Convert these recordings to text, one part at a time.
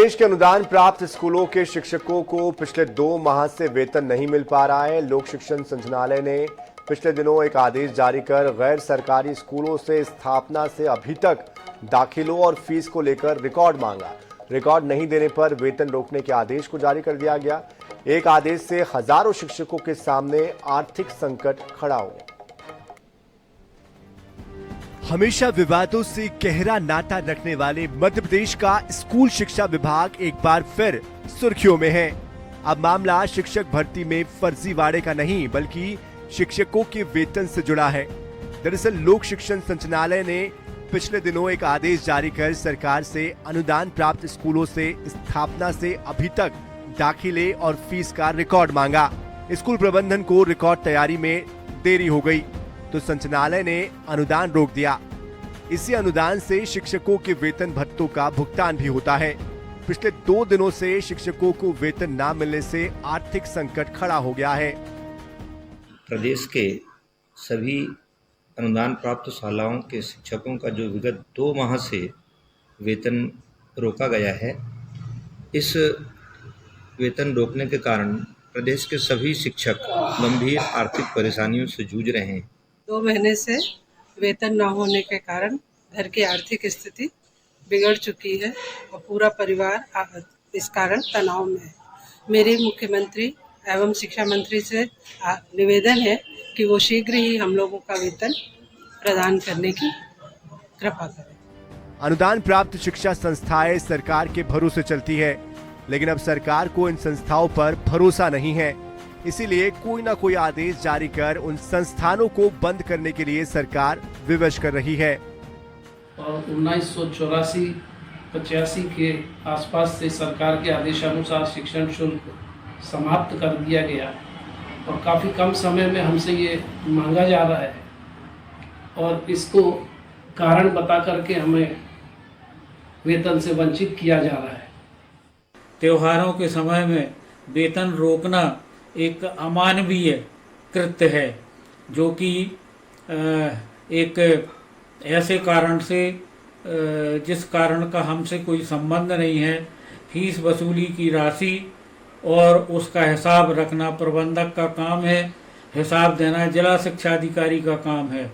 प्रदेश के अनुदान प्राप्त स्कूलों के शिक्षकों को पिछले 2 माह से वेतन नहीं मिल पा रहा है। लोक शिक्षण संचालय ने पिछले दिनों एक आदेश जारी कर गैर सरकारी स्कूलों से स्थापना से अभी तक दाखिलों और फीस को लेकर रिकॉर्ड मांगा। रिकॉर्ड नहीं देने पर वेतन रोकने के आदेश को जारी कर दिया गया। एक आदेश से हजारों शिक्षकों के सामने आर्थिक संकट खड़ा हो गया। हमेशा विवादों से गहरा नाता रखने वाले मध्य प्रदेश का स्कूल शिक्षा विभाग एक बार फिर सुर्खियों में है। अब मामला शिक्षक भर्ती में फर्जीवाड़े का नहीं बल्कि शिक्षकों के वेतन से जुड़ा है। दरअसल लोक शिक्षण संचालय ने पिछले दिनों एक आदेश जारी कर सरकार से अनुदान प्राप्त स्कूलों से स्थापना से अभी तक दाखिले और फीस का रिकॉर्ड मांगा। स्कूल प्रबंधन को रिकॉर्ड तैयारी में देरी हो गई तो संचालय ने अनुदान रोक दिया। इसी अनुदान से शिक्षकों के वेतन भत्तों का भुगतान भी होता है। पिछले 2 दिनों से शिक्षकों को वेतन न मिलने से आर्थिक संकट खड़ा हो गया है। प्रदेश के सभी अनुदान प्राप्त शालाओं के शिक्षकों का जो विगत 2 माह से वेतन रोका गया है, इस वेतन रोकने के कारण प्रदेश के सभी शिक्षक गंभीर आर्थिक परेशानियों से जूझ रहे हैं। 2 महीने से वेतन न होने के कारण घर की आर्थिक स्थिति बिगड़ चुकी है और पूरा परिवार इस कारण तनाव में है। मेरी मुख्यमंत्री एवं शिक्षा मंत्री से निवेदन है कि वो शीघ्र ही हम लोगों का वेतन प्रदान करने की कृपा करें। अनुदान प्राप्त शिक्षा संस्थाएं सरकार के भरोसे चलती है, लेकिन अब सरकार को इन संस्थाओं पर भरोसा नहीं है। इसीलिए कोई ना कोई आदेश जारी कर उन संस्थानों को बंद करने के लिए सरकार विवश कर रही है। और 1984-85 के आसपास से सरकार के आदेशानुसार शिक्षण शुल्क समाप्त कर दिया गया और काफ़ी कम समय में हमसे ये मांगा जा रहा है और इसको कारण बता करके हमें वेतन से वंचित किया जा रहा है। त्योहारों के समय में वेतन रोकना एक अमानवीय कृत्य है, जो कि एक ऐसे कारण से जिस कारण का हमसे कोई संबंध नहीं है, फीस वसूली की राशि और उसका हिसाब रखना प्रबंधक का काम है, हिसाब देना जिला शिक्षा अधिकारी का काम है।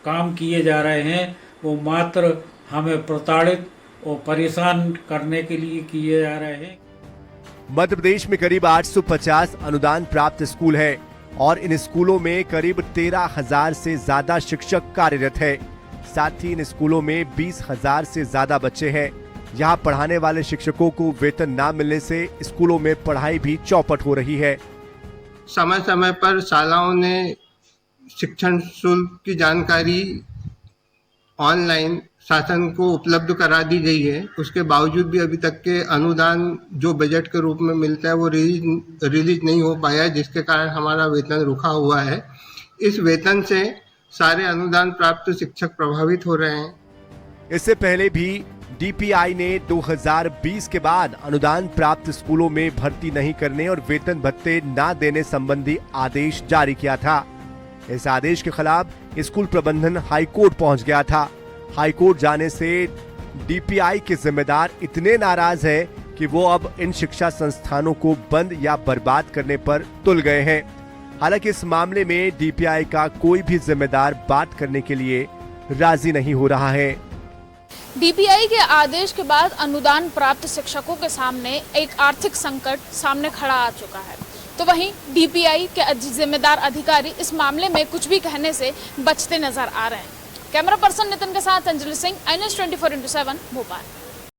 काम किए जा रहे हैं वो मात्र हमें प्रताड़ित और परेशान करने के लिए किए जा रहे हैं। मध्य प्रदेश में करीब 850 अनुदान प्राप्त स्कूल है और इन स्कूलों में करीब 13,000 से ज्यादा शिक्षक कार्यरत है। साथ ही इन स्कूलों में 20,000 से ज्यादा बच्चे हैं। यहाँ पढ़ाने वाले शिक्षकों को वेतन न मिलने से स्कूलों में पढ़ाई भी चौपट हो रही है। समय समय पर शालाओं ने शिक्षण शुल्क की जानकारी ऑनलाइन शासन को उपलब्ध करा दी गई है। उसके बावजूद भी अभी तक के अनुदान जो बजट के रूप में मिलता है वो रिलीज नहीं हो पाया है, जिसके कारण हमारा वेतन रुका हुआ है। इस वेतन से सारे अनुदान प्राप्त शिक्षक प्रभावित हो रहे हैं। इससे पहले भी डीपीआई ने 2020 के बाद अनुदान प्राप्त स्कूलों में भर्ती नहीं करने और वेतन भत्ते न देने संबंधी आदेश जारी किया था। इस आदेश के खिलाफ स्कूल प्रबंधन हाईकोर्ट पहुंच गया था। हाईकोर्ट जाने से डीपीआई के जिम्मेदार इतने नाराज हैं कि वो अब इन शिक्षा संस्थानों को बंद या बर्बाद करने पर तुल गए हैं। हालांकि इस मामले में डीपीआई का कोई भी जिम्मेदार बात करने के लिए राजी नहीं हो रहा है। डीपीआई के आदेश के बाद अनुदान प्राप्त शिक्षकों के सामने एक आर्थिक संकट सामने खड़ा आ चुका है, तो वहीं डीपीआई के जिम्मेदार अधिकारी इस मामले में कुछ भी कहने से बचते नजर आ रहे हैं। कैमरा पर्सन नितिन के साथ अंजलि सिंह, INS 24/7 भोपाल।